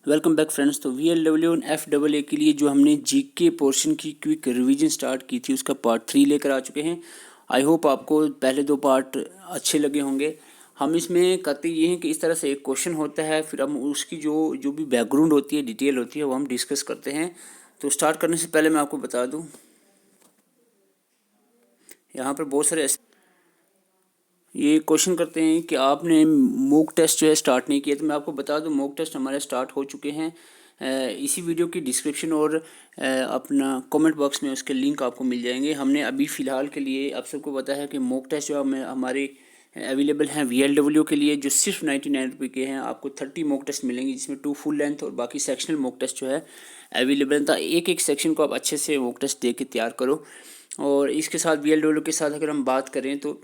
Welcome back friends. तो VLW और FAA के लिए जो हमने जीके पोर्शन की क्विक रिवीजन स्टार्ट की थी उसका पार्ट 3 लेकर आ चुके हैं। आई होप आपको पहले 2 पार्ट अच्छे लगे होंगे। हम इसमें करते ये हैं कि इस तरह से एक क्वेश्चन होता है, फिर हम उसकी जो भी बैकग्राउंड होती है, डिटेल होती है, वो हम डिस्कस करते हैं। तो स्टार्ट करने से पहले मैं आपको बता दूँ, यहाँ पर बहुत सारे ये क्वेश्चन करते हैं कि आपने मॉक टेस्ट जो है स्टार्ट नहीं किया। तो मैं आपको बता दूं, मॉक टेस्ट हमारे स्टार्ट हो चुके हैं। इसी वीडियो की डिस्क्रिप्शन और अपना कमेंट बॉक्स में उसके लिंक आपको मिल जाएंगे। हमने अभी फ़िलहाल के लिए आप सबको पता है कि मॉक टेस्ट जो हमारे अवेलेबल हैं VLW के लिए, जो सिर्फ 99 रुपये के हैं। आपको 30 मॉक टेस्ट मिलेंगे, जिसमें 2 फुल लेंथ और बाकी सेक्शनल मॉक टेस्ट जो है अवेलेबल था। एक एक सेक्शन को आप अच्छे से मॉक टेस्ट दे के तैयार करो। और इसके साथ VLW के साथ अगर हम बात करें तो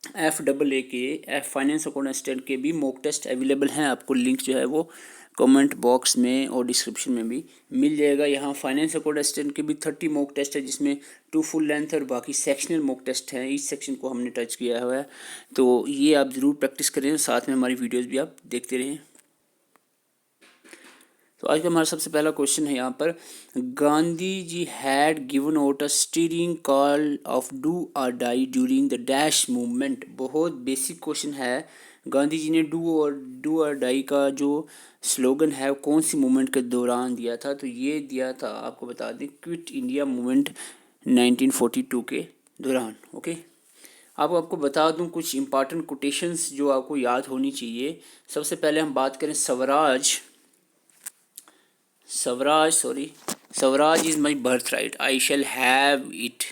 FAA के फाइनेंस अकाउंट असिस्टेंट के भी मॉक टेस्ट अवेलेबल हैं। आपको लिंक जो है वो कमेंट बॉक्स में और डिस्क्रिप्शन में भी मिल जाएगा। यहाँ फाइनेंस अकाउंट असिस्टेंट के भी 30 मॉक टेस्ट है, जिसमें 2 फुल लेंथ और बाकी सेक्शनल मॉक टेस्ट हैं। इस सेक्शन को हमने टच किया हुआ है, तो ये आप ज़रूर प्रैक्टिस करें, साथ में हमारी वीडियोज़ भी आप देखते रहें। तो आज का हमारा सबसे पहला क्वेश्चन है यहाँ पर, Gandhi ji had given out a stirring call of do और die during the dash movement. बहुत बेसिक क्वेश्चन है। गांधी जी ने डू और डाई का जो स्लोगन है वो कौन सी मूवमेंट के दौरान दिया था? तो ये दिया था, आपको बता दें, क्विट इंडिया मूवमेंट 1942 के दौरान। ओके, आपको बता दूं कुछ इंपॉर्टेंट कोटेशंस जो आपको याद होनी चाहिए। सबसे पहले हम बात करें Swaraj is my birth right, I shall have it.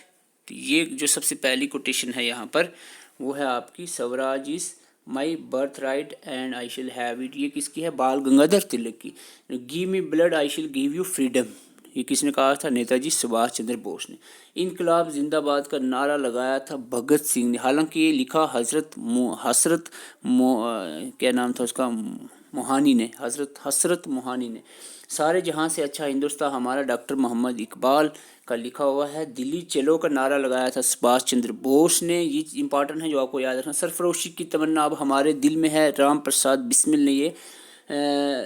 तो ये जो सबसे पहली कोटेशन है यहाँ पर वो है आपकी, Swaraj is my birth right and I shall have it. ये किसकी है? बाल गंगाधर तिलक की। Give me blood I shell give you freedom, ये किसने कहा था? नेताजी सुभाष चंद्र बोस ने। इनकलाब जिंदाबाद का नारा लगाया था भगत सिंह ने। हालांकि ये लिखा क्या नाम था उसका, मोहानी ने, हसरत मोहानी ने। सारे जहां से अच्छा हिंदुस्तान हमारा डॉक्टर मोहम्मद इकबाल का लिखा हुआ है। दिल्ली चलो का नारा लगाया था सुभाष चंद्र बोस ने। ये इंपॉर्टेंट है जो आपको याद रखना। सरफरोशी की तमन्ना अब हमारे दिल में है, राम प्रसाद बिस्मिल ने ये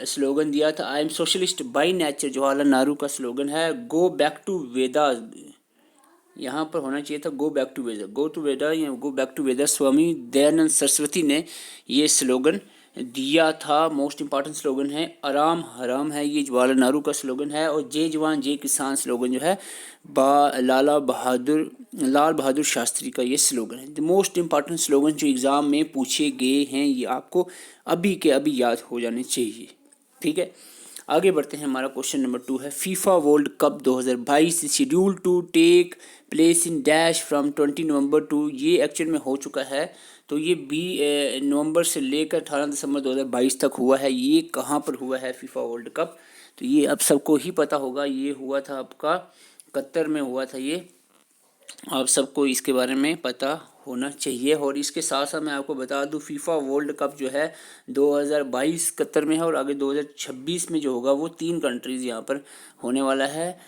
स्लोगन दिया था। I am socialist by nature, Jawaharlal Nehru का स्लोगन है। गो बैक टू वेदा, यहाँ पर होना चाहिए था गो बैक टू वेदा या गो बैक टू वेदा। स्वामी दयानंद सरस्वती ने ये स्लोगन दिया था। मोस्ट इंपॉर्टेंट स्लोगन है। आराम हराम है, ये जवाहरलाल नेहरू का स्लोगन है। और जय जवान जय किसान स्लोगन जो है लाल बहादुर शास्त्री का ये स्लोगन है। द मोस्ट इंपॉर्टेंट स्लोगन जो एग्ज़ाम में पूछे गए हैं, ये आपको अभी के अभी याद हो जाने चाहिए। ठीक है, आगे बढ़ते हैं। हमारा क्वेश्चन नंबर 2 है, FIFA World Cup 2022 schedule to take place in dash from 20 November to. ये एक्चुअल में हो चुका है। तो ये 20 नवंबर से लेकर 18 दिसंबर 2022 तक हुआ है। ये कहाँ पर हुआ है फीफा वर्ल्ड कप? तो ये अब सबको ही पता होगा। ये हुआ था आपका कतर में हुआ था। ये आप सबको इसके बारे में पता होना चाहिए। और इसके साथ साथ मैं आपको बता दूं, फीफा वर्ल्ड कप जो है 2022 कतर में है, और आगे 2026 में जो होगा वो 3 कंट्रीज़ यहाँ पर होने वाला है।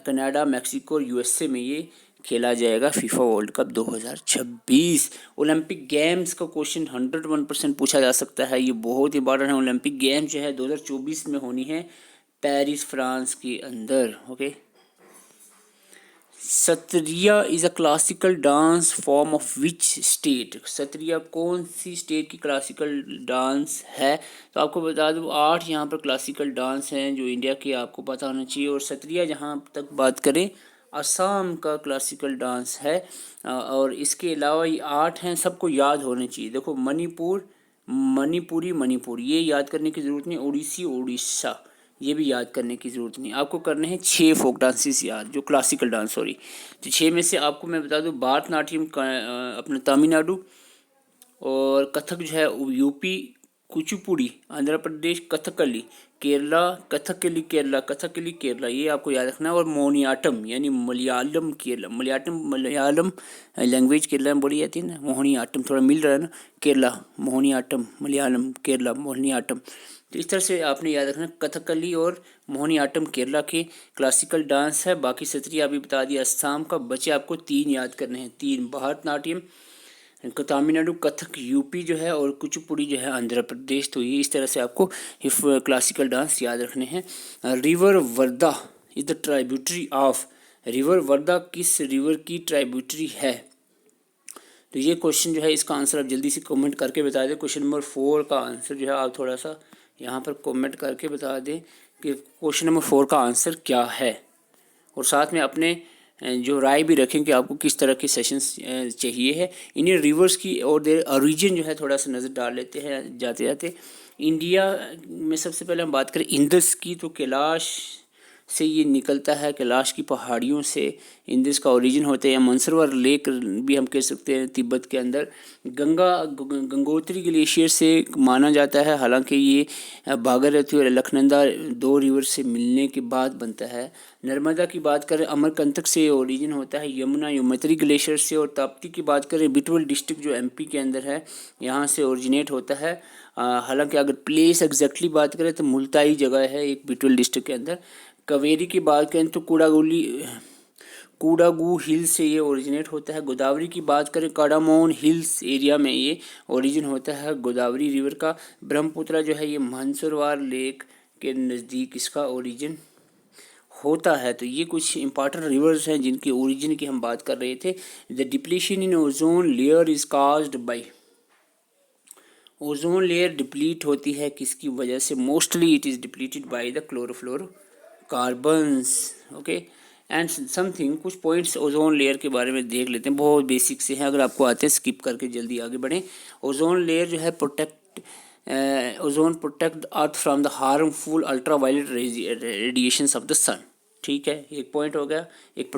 कनाडा, मैक्सिको और USA में ये खेला जाएगा FIFA World cup 2026। Olympic games का क्वेश्चन 101% पूछा जा सकता है। ये बहुत इंपॉर्टेंट है। ओलंपिक गेम्स जो है 2024 में होनी है पेरिस, फ्रांस के अंदर। Okay, Sattriya is a classical dance form of which state? Sattriya कौन सी स्टेट की क्लासिकल डांस है? तो आपको बता दूं 8 यहाँ पर क्लासिकल डांस हैं जो इंडिया के, आपको पता होना चाहिए। और सत्रिया जहाँ तक बात करें, असम का क्लासिकल डांस है। और इसके अलावा ये 8 हैं, सबको याद होने चाहिए। देखो, मणिपुर ये याद करने की ज़रूरत नहीं। ओडिसी उड़ीसा ये भी याद करने की ज़रूरत नहीं। आपको करने हैं 6 फोक डांसेस याद, जो क्लासिकल डांस, सॉरी। तो 6 में से आपको मैं बता दूं, भारतनाट्यम अपना तमिलनाडु, और कथक जो है यूपी, कुचिपुड़ी आंध्र प्रदेश, कथकली केरला, ये आपको याद रखना है। और मोहिनीअट्टम यानी मलयालम लैंग्वेज केरला में बोली जाती है ना, मोहिनीअट्टम, थोड़ा मिल रहा है ना, केरला मोहिनीअट्टम, मलयालम केरला मोहिनीअट्टम। तो इस तरह से आपने याद रखना, कथकली और मोहिनीअट्टम केरला के क्लासिकल डांस है। बाकी सत्रिया अभी बता दिया असम का। बचे आपको 3 याद करने हैं, 3, भारतनाट्यम, तमिलनाडु, कथक यूपी जो है, और कुचिपुड़ी जो है आंध्र प्रदेश। तो ये इस तरह से आपको क्लासिकल डांस याद रखने हैं। River Wardha is the tributary of, river Wardha किस रिवर की ट्राइब्यूटरी है? तो ये क्वेश्चन जो है, इसका आंसर आप जल्दी से कमेंट करके बता दें। क्वेश्चन नंबर 4 का आंसर जो है आप थोड़ा सा यहाँ पर कमेंट करके बता दें कि क्वेश्चन नंबर 4 का आंसर क्या है, और साथ में अपने जो राय भी रखें कि आपको किस तरह के सेशंस चाहिए है। इंडियन रिवर्स की और देर ओरिजिन जो है थोड़ा सा नज़र डाल लेते हैं जाते जाते। इंडिया में सबसे पहले हम बात करें इंदस की, तो कैलाश से ये निकलता है, कैलाश की पहाड़ियों से इंदस का ओरिजिन होता है, या मंसरवर लेक भी हम कह सकते हैं तिब्बत के अंदर। गंगोत्री ग्लेशियर से माना जाता है, हालांकि ये भागीरथी और अलकनंदा 2 रिवर से मिलने के बाद बनता है। नर्मदा की बात करें अमरकंटक से ओरिजिन होता है, यमुना यमुनोत्री ग्लेशियर से, और ताप्ती की बात करें बिटवल डिस्ट्रिक्ट जो एमपी के अंदर है यहाँ से ओरिजिनेट होता है। हालांकि अगर प्लेस एग्जैक्टली बात करें तो मुल्ताई जगह है एक बिटवल डिस्ट्रिक्ट के अंदर। कावेरी की बात करें तो कुडागू हिल्स से ये ओरिजिनेट होता है। गोदावरी की बात करें कडामोन हिल्स एरिया में ये ओरिजिन होता है गोदावरी रिवर का। ब्रह्मपुत्र जो है ये मंसरवार लेक के नज़दीक इसका ओरिजिन होता है। तो ये कुछ इंपॉर्टेंट रिवर्स हैं जिनकी ओरिजिन की हम बात कर रहे थे। The depletion in ozone layer is caused by, ozone layer deplete होती है किसकी वजह से? Mostly it is depleted by the chlorofluorocarbons. Okay and something, कुछ पॉइंट्स ओजोन लेयर के बारे में देख लेते हैं, बहुत बेसिक से हैं, अगर आपको आते हैं स्किप करके जल्दी आगे बढ़ें। ओजोन लेयर जो है ozone protect the earth from the harmful ultraviolet radiations of the sun. ठीक है, एक पॉइंट हो गया। एक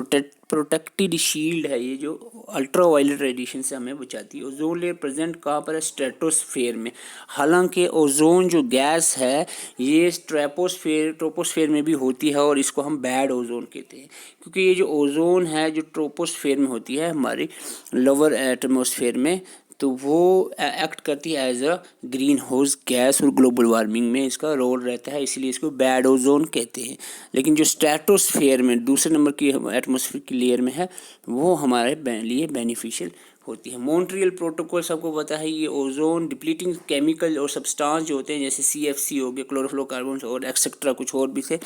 प्रोटेक्टेड शील्ड है ये जो अल्ट्रावायलेट रेडिएशन से हमें बचाती है। ओजोन लेयर प्रेजेंट कहाँ पर है? स्ट्रेटोस्फेयर में। हालांकि ओजोन जो गैस है ये ट्रोपोस्फेयर में भी होती है, और इसको हम बैड ओजोन कहते हैं, क्योंकि ये जो ओजोन है जो ट्रोपोस्फेयर में होती है हमारी लोअर एटमॉस्फेयर में, तो वो एक्ट करती है as a greenhouse gas, और ग्लोबल वार्मिंग में इसका रोल रहता है, इसलिए इसको बैड ओजोन कहते हैं। लेकिन जो स्ट्रेटोस्फेयर में दूसरे नंबर की एटमॉस्फेयर की लेयर में है वो हमारे लिए बेनिफिशियल होती है। मॉन्ट्रियल प्रोटोकॉल सबको पता है, ये ओजोन डिप्लीटिंग केमिकल और सब्सटेंस जो होते हैं जैसे CFC हो गया, क्लोरोफ्लोरोकार्बन और एक्सेट्रा कुछ और भी थे,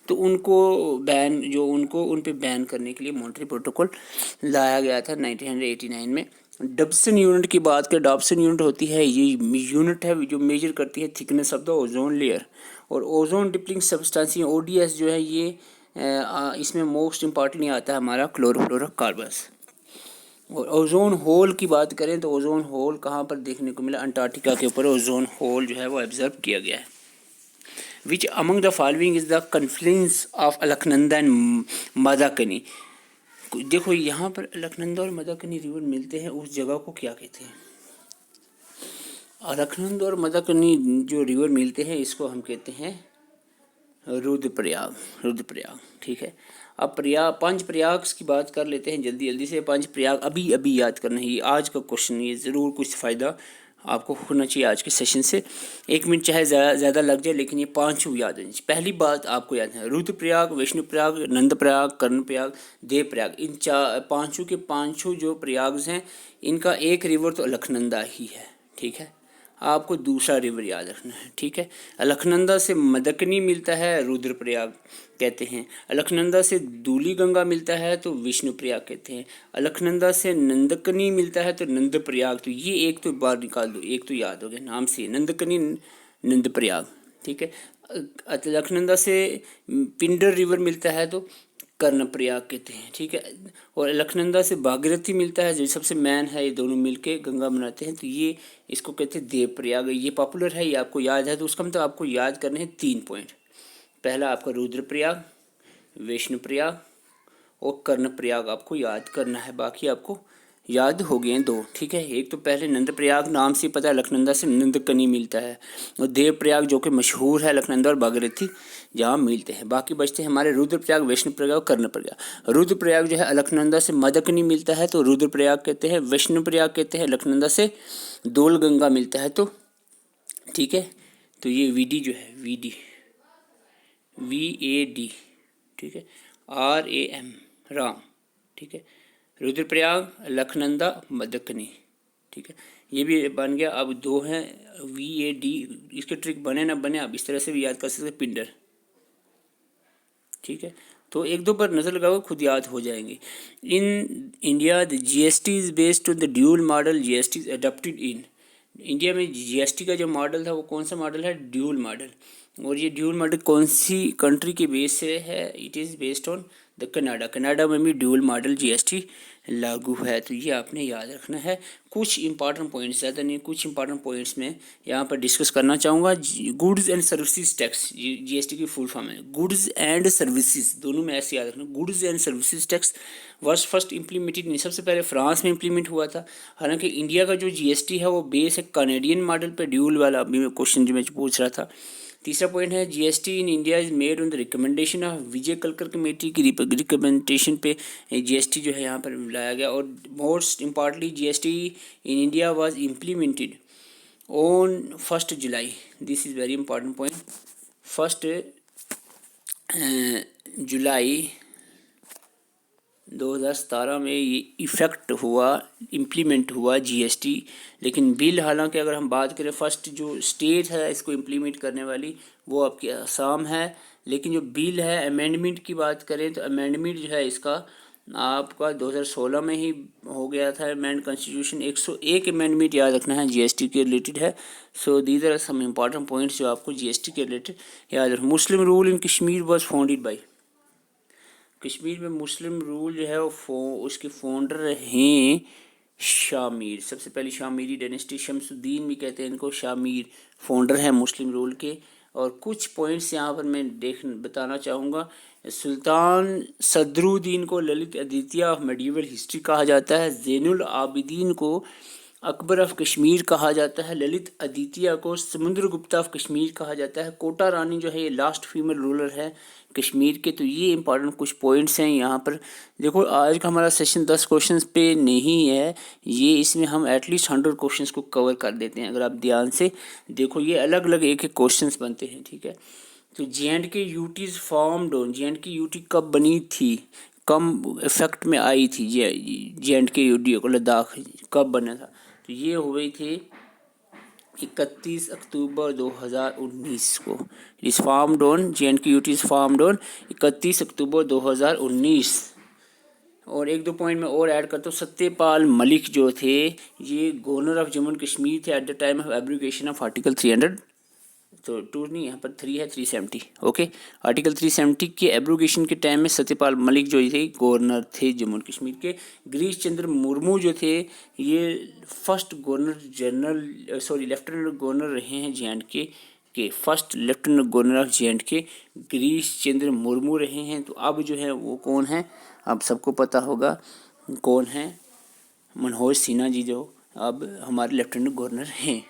तो उनको उन पे बैन करने के लिए मॉन्ट्रियल प्रोटोकॉल लाया गया था 1989 में। डब्सन यूनिट की बात करें, डॉप्सन यूनिट होती है, ये यूनिट है जो मेजर करती है thickness of the ozone layer. और ओजोन डिप्लीटिंग सब्सटेंस ODS जो है ये इसमें मोस्ट इम्पॉर्टेंट आता है हमारा क्लोरोफ्लोरोकार्बन्स। और ओजोन होल की बात करें तो ओजोन होल कहाँ पर देखने को मिला? अंटार्कटिका के ऊपर ओजोन होल जो है वो ऑब्जर्व किया गया है। Which among the following is the confluence of Alaknanda and Mandakini? देखो यहाँ पर अलकनंदा और मदाकनी रिवर मिलते हैं, उस जगह को क्या कहते हैं? अलकनंदा और मदाकनी जो रिवर मिलते हैं इसको हम कहते हैं रुद्रप्रयाग। ठीक है, अब पंच प्रयाग की बात कर लेते हैं जल्दी जल्दी से। पंच प्रयाग अभी याद करना है, ये आज का क्वेश्चन, ये ज़रूर कुछ फ़ायदा आपको होना चाहिए आज के सेशन से। 1 मिनट चाहे ज़्यादा लग जाए, लेकिन ये 5 याद होनी चाहिए। पहली बात आपको याद है, रुद्रप्रयाग, विष्णुप्रयाग, नंदप्रयाग, कर्णप्रयाग, देवप्रयाग, इन 5 के 5 जो प्रयाग हैं इनका एक रिवर तो अलकनंदा ही है। ठीक है, आपको दूसरा रिवर याद रखना है। ठीक है, अलकनंदा से मदकनी मिलता है, रुद्रप्रयाग कहते हैं। अलकनंदा से दूली गंगा मिलता है तो विष्णुप्रयाग कहते हैं। अलकनंदा से नंदकनी मिलता है तो नंदप्रयाग। तो ये एक तो बार निकाल दो, एक तो याद हो गया नाम से, नंदकनी नंदप्रयाग। ठीक है, अलकनंदा से पिंडर रिवर मिलता है तो कर्णप्रयाग कहते हैं। ठीक है, और अलकनंदा से भागीरथी मिलता है जो सबसे मैन है, ये दोनों मिलके गंगा बनाते हैं, तो ये इसको कहते हैं देवप्रयाग। ये पॉपुलर है, ये आपको याद है, तो उसका मतलब आपको याद करने हैं 3 पॉइंट। पहला आपका रुद्रप्रयाग, विष्णुप्रयाग और कर्णप्रयाग आपको याद करना है, बाकी आपको याद हो गए हैं 2। ठीक है, एक तो पहले नंदप्रयाग नाम से पता है, अलकनंदा से नंदकनी मिलता है, और देवप्रयाग जो कि मशहूर है अलकनंदा और भागीरथी जहाँ मिलते हैं। बाकी बचते हैं हमारे रुद्रप्रयाग, विष्णुप्रयाग और कर्णप्रयाग। रुद्रप्रयाग जो है अलकनंदा से मदकनी मिलता है तो रुद्रप्रयाग कहते हैं, विष्णुप्रयाग कहते हैं, अलकनंदा से दोल गंगा मिलता है तो। ठीक है, तो ये VD जो है VAD, ठीक है, RAM राम। ठीक है, रुद्रप्रयाग, अलकनंदा, मदकनी। ठीक है, ये भी बन गया। अब दो हैं VAD, इसके ट्रिक बने ना बने आप इस तरह से भी याद कर सकते, पिंडर। ठीक है, तो एक दो पर नज़र लगाओ, खुद याद हो जाएंगे। In India the GST is based on the dual model, GST is adopted in India में। GST का जो मॉडल था वो कौन सा मॉडल है? Dual model. और ये ड्यूल मॉडल कौन सी कंट्री के बेस से है? It is based on the Canada. Canada में भी ड्यूल मॉडल GST लागू है, तो ये आपने याद रखना है। कुछ इंपॉर्टेंट पॉइंट्स, ज़्यादा नहीं, कुछ इंपॉर्टेंट पॉइंट्स में यहाँ पर डिस्कस करना चाहूँगा। Goods and services tax, GST की फुल फॉर्म है गुड्स एंड सर्विसेज, दोनों में ऐसे याद रखना। गुड्स एंड सर्विसेज टैक्स वर्ष फर्स्ट इम्प्लीमेंटेड नहीं, सबसे पहले फ्रांस में इम्प्लीमेंट हुआ था। हालांकि इंडिया का जो GST है वो बेस है कनेडियन मॉडल पे, ड्यूल वाला। अभी मैं क्वेश्चन जो मैं पूछ रहा था। तीसरा पॉइंट है GST in India is made on the recommendation of Vijay Kelkar committee की रिकमेंडेशन पे GST जो है यहाँ पर लाया गया। और most importantly GST in India was implemented on 1 July. This is very important point. 1 जुलाई 2017 में ये इफ़ेक्ट हुआ, इम्प्लीमेंट हुआ GST। लेकिन बिल, हालांकि अगर हम बात करें फर्स्ट जो स्टेट है इसको इम्प्लीमेंट करने वाली वो आपकी असम है। लेकिन जो बिल है, अमेंडमेंट की बात करें तो अमेंडमेंट जो है इसका आपका 2016 में ही हो गया था अमेंड कॉन्स्टिट्यूशन। 101 अमेंडमेंट याद रखना है GST के रिलेटेड है। So these are some important points जो आपको GST के रिलेटेड याद रखना। Muslim rule in Kashmir was founded by, Kashmir में मुस्लिम रूल जो है वो उसके फाउंडर हैं शामिर। सबसे पहले शामिरी डायनेस्टी, शमसुद्दीन भी कहते हैं इनको, शामिर फाउंडर है मुस्लिम रूल के। और कुछ पॉइंट्स यहाँ पर मैं बताना चाहूँगा। सुल्तान सदरुद्दीन को ललित अद्वितीय ऑफ मेडिवल हिस्ट्री कहा जाता है। ज़ैनुल आबिदीन को अकबर ऑफ कश्मीर कहा जाता है। ललित अद्वितीय को समुद्रगुप्त ऑफ कश्मीर कहा जाता है। कोटा रानी जो है ये लास्ट फीमेल रूलर है कश्मीर के। तो ये इंपॉर्टेंट कुछ पॉइंट्स हैं यहाँ पर। देखो आज का हमारा सेशन 10 क्वेश्चंस पे नहीं है, ये इसमें हम एटलीस्ट 100 क्वेश्चंस को कवर कर देते हैं। अगर आप ध्यान से देखो ये अलग अलग एक एक क्वेश्चंस बनते हैं, ठीक है। तो J&K UT is formed on, J&K UT कब बनी थी, कम इफेक्ट में आई थी J&K UT को, लद्दाख कब बना था? तो ये हुई थी 31 अक्टूबर 2019 को। इस farmed on J&K UT is farmed on 31 अक्टूबर 2019। और एक दो पॉइंट में और ऐड करता हूँ। सत्यपाल मलिक जो थे ये governor of Jammu and Kashmir थे at the time of abrogation of article 300। तो 2 नहीं, यहाँ पर 3 है, 370। ओके, आर्टिकल 370 के एब्रोगेशन के टाइम में सत्यपाल मलिक जो थे गवर्नर थे जम्मू एंड कश्मीर के। गिरीश चंद्र मुर्मू जो थे ये first governor general, lieutenant governor रहे हैं J&K के। First lieutenant governor of J&K Girish Chandra Murmu रहे हैं। तो अब जो है वो कौन है, अब सबको पता होगा कौन है, मनोज सिन्हा जी जो अब हमारे लेफ्टिनेंट गवर्नर हैं।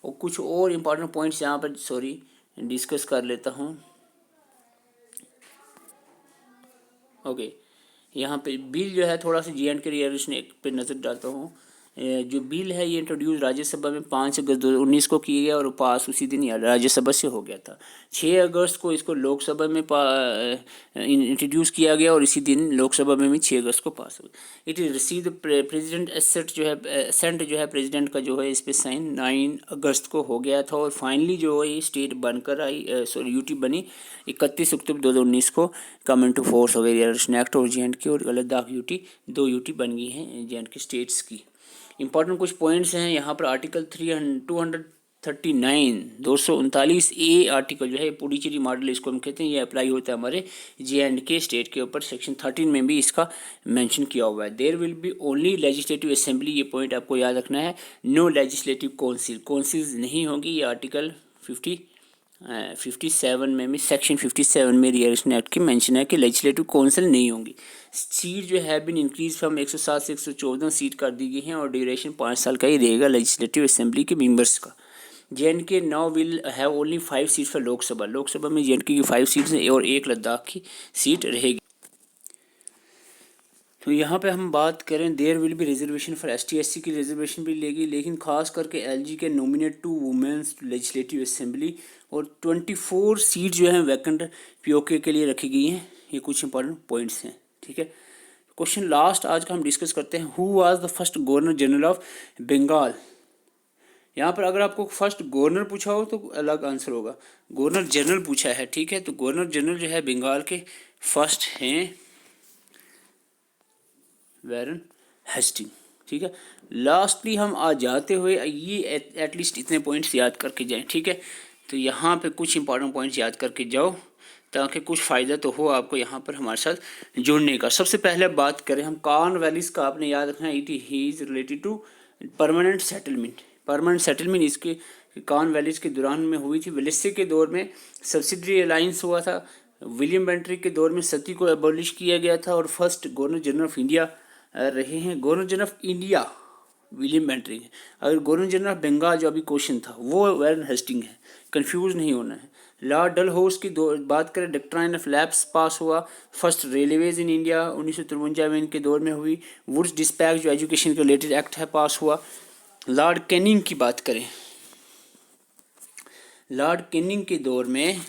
और कुछ और इम्पॉर्टेंट पॉइंट्स यहाँ पर डिस्कस कर लेता हूँ। ओके, यहाँ पे बिल जो है थोड़ा सा J&K रिजर्वेशन एक्ट पे नज़र डालता हूँ। जो बिल है ये इंट्रोड्यूस राज्यसभा में 5 अगस्त 2019 को किया गया और पास उसी दिन राज्यसभा से हो गया था। 6 अगस्त को इसको लोकसभा में इंट्रोड्यूस किया गया और इसी दिन लोकसभा में भी 6 अगस्त को पास हो गया। It is receive president assent जो है प्रेसिडेंट का जो है इस पर साइन 9 अगस्त को हो गया था। और फाइनली जो है ये स्टेट बनकर आई, UT बनी 31 अक्टूबर 2019 को। कम इनटू फोर्स हो गई रिजर्वेशन एक्ट और J&K और लद्दाख UT 2 UT बन गई हैं J&K स्टेट्स की। इंपॉर्टेंट कुछ पॉइंट्स हैं यहाँ पर। आर्टिकल 239A आर्टिकल जो है पुडुचेरी मॉडल इसको हम कहते हैं, ये अप्लाई होता है हमारे J&K स्टेट के ऊपर। सेक्शन 13 में भी इसका मेंशन किया हुआ है। There will be only legislative assembly, ये पॉइंट आपको याद रखना है। नो लेजिस्लेटिव काउंसिल, काउंसिल्स नहीं होंगी। ये आर्टिकल 57 में भी, सेक्शन 57 में रिजर्वेशन एक्ट की मेंशन है कि लेजिस्लेटिव काउंसिल नहीं होंगी। सीट जो है बिन इंक्रीज फ्रॉम 107 से 114 सीट कर दी गई हैं और ड्यूरेशन 5 साल का ही रहेगा लेजिस्लेटिव असेंबली के मेंबर्स का। J&K now will have only 5 seat for Lok Sabha, Lok Sabha में J&K की 5 सीट्स हैं और 1 लद्दाख की सीट रहेगी। तो यहाँ पे हम बात करें there will be reservation for ST/SC की रिजर्वेशन भी लेगी, लेकिन खास करके LG के नॉमिनेट 2 वुमेन्स लेजिस्लेटिव असेंबली। और 24 सीट जो हैं वैकेंट POK के लिए रखी गई हैं। ये कुछ इंपॉर्टेंट पॉइंट्स हैं, ठीक है। क्वेश्चन लास्ट आज का हम डिस्कस करते हैं, who was the first governor general of Bengal. यहाँ पर अगर आपको फर्स्ट गवर्नर पूछा हो तो अलग आंसर होगा, गवर्नर जनरल पूछा है, ठीक है। तो गवर्नर जनरल जो है बंगाल के फर्स्ट हैं वारेन हेस्टिंग, ठीक है। लास्टली हम आज जाते हुए ये एटलीस्ट इतने पॉइंट्स याद करके जाएं, ठीक है। तो यहाँ पे कुछ इंपॉर्टेंट पॉइंट्स याद करके जाओ ताकि कुछ फ़ायदा तो हो आपको यहाँ पर हमारे साथ जुड़ने का। सबसे पहले बात करें हम कॉर्नवालिस का, आपने याद रखना है, it is related to permanent settlement. Permanent settlement इसके कॉर्नवालिस के दौरान में हुई थी। वेलेस्ली के दौर में सब्सिडरी अलायंस हुआ था। विलियम बेंट्री के दौर में सती को एबॉलिश किया गया था। और first governor general of India रहे हैं governor general of India William Bentinck. अगर गवर्नर जनरल ऑफ बंगाल जो अभी क्वेश्चन था वो वारेन हेस्टिंग है, कंफ्यूज नहीं होना है। लॉर्ड डलहौसी की बात करें, डॉक्ट्राइन ऑफ लैप्स पास हुआ। फर्स्ट रेलवेज इन इंडिया 1953 में इनके दौर में हुई। वुड्स डिस्पैच जो एजुकेशन के रिलेटेड एक्ट है पास हुआ। लॉर्ड कैनिंग की बात करें, लॉर्ड कैनिंग के दौर में,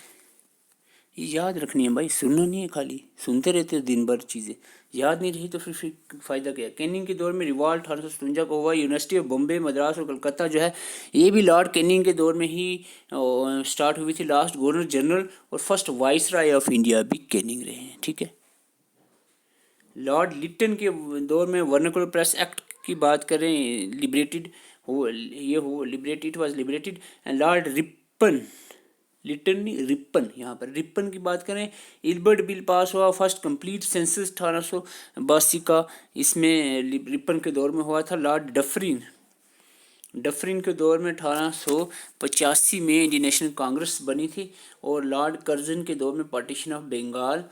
ये याद रखनी है भाई, सुनना नहीं है, खाली सुनते रहते हो दिन भर, चीज़ें याद नहीं रही तो फिर फ़ायदा क्या। कैनिंग के दौर में रिवॉल्ट 1857 को हुआ। यूनिवर्सिटी ऑफ बॉम्बे, मद्रास और कलकत्ता जो है ये भी लॉर्ड कैनिंग के दौर में ही स्टार्ट हुई थी। लास्ट गवर्नर जनरल और first viceroy of India भी कैनिंग रहे हैं, ठीक है। लॉर्ड लिटन के दौर में वर्नाकुलर प्रेस एक्ट की बात करें, liberated liberated was liberated. And Lord Ripon, Lytton नहीं रिपन, यहाँ पर रिपन की बात करें, इल्बर्ट बिल पास हुआ। फर्स्ट कंप्लीट सेंसस 1882 का इसमें रिपन के दौर में हुआ था। लॉर्ड डफरिन के दौर में 1885 में इंडियन नेशनल कांग्रेस बनी थी। और लॉर्ड कर्जन के दौर में पार्टीशन ऑफ बंगाल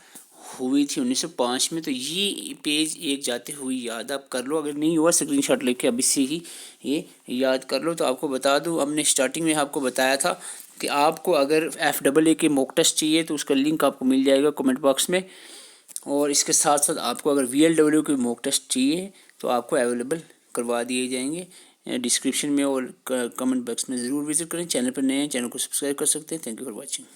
हुई थी 1905 में। तो ये पेज एक जाते हुए याद आप कर लो, अगर नहीं हुआ स्क्रीनशॉट लेके अभी से ही ये याद कर लो। तो आपको बता दूं, हमने स्टार्टिंग में आपको बताया था कि आपको अगर FAA के मॉक टेस्ट चाहिए तो उसका लिंक आपको मिल जाएगा कमेंट बॉक्स में। और इसके साथ साथ आपको अगर VLW के मॉक टेस्ट चाहिए तो आपको अवेलेबल करवा दिए जाएंगे डिस्क्रिप्शन में, और कमेंट बॉक्स में ज़रूर विजिट करें। चैनल पर नए हैं, चैनल को सब्सक्राइब कर सकते हैं। Thank you for watching.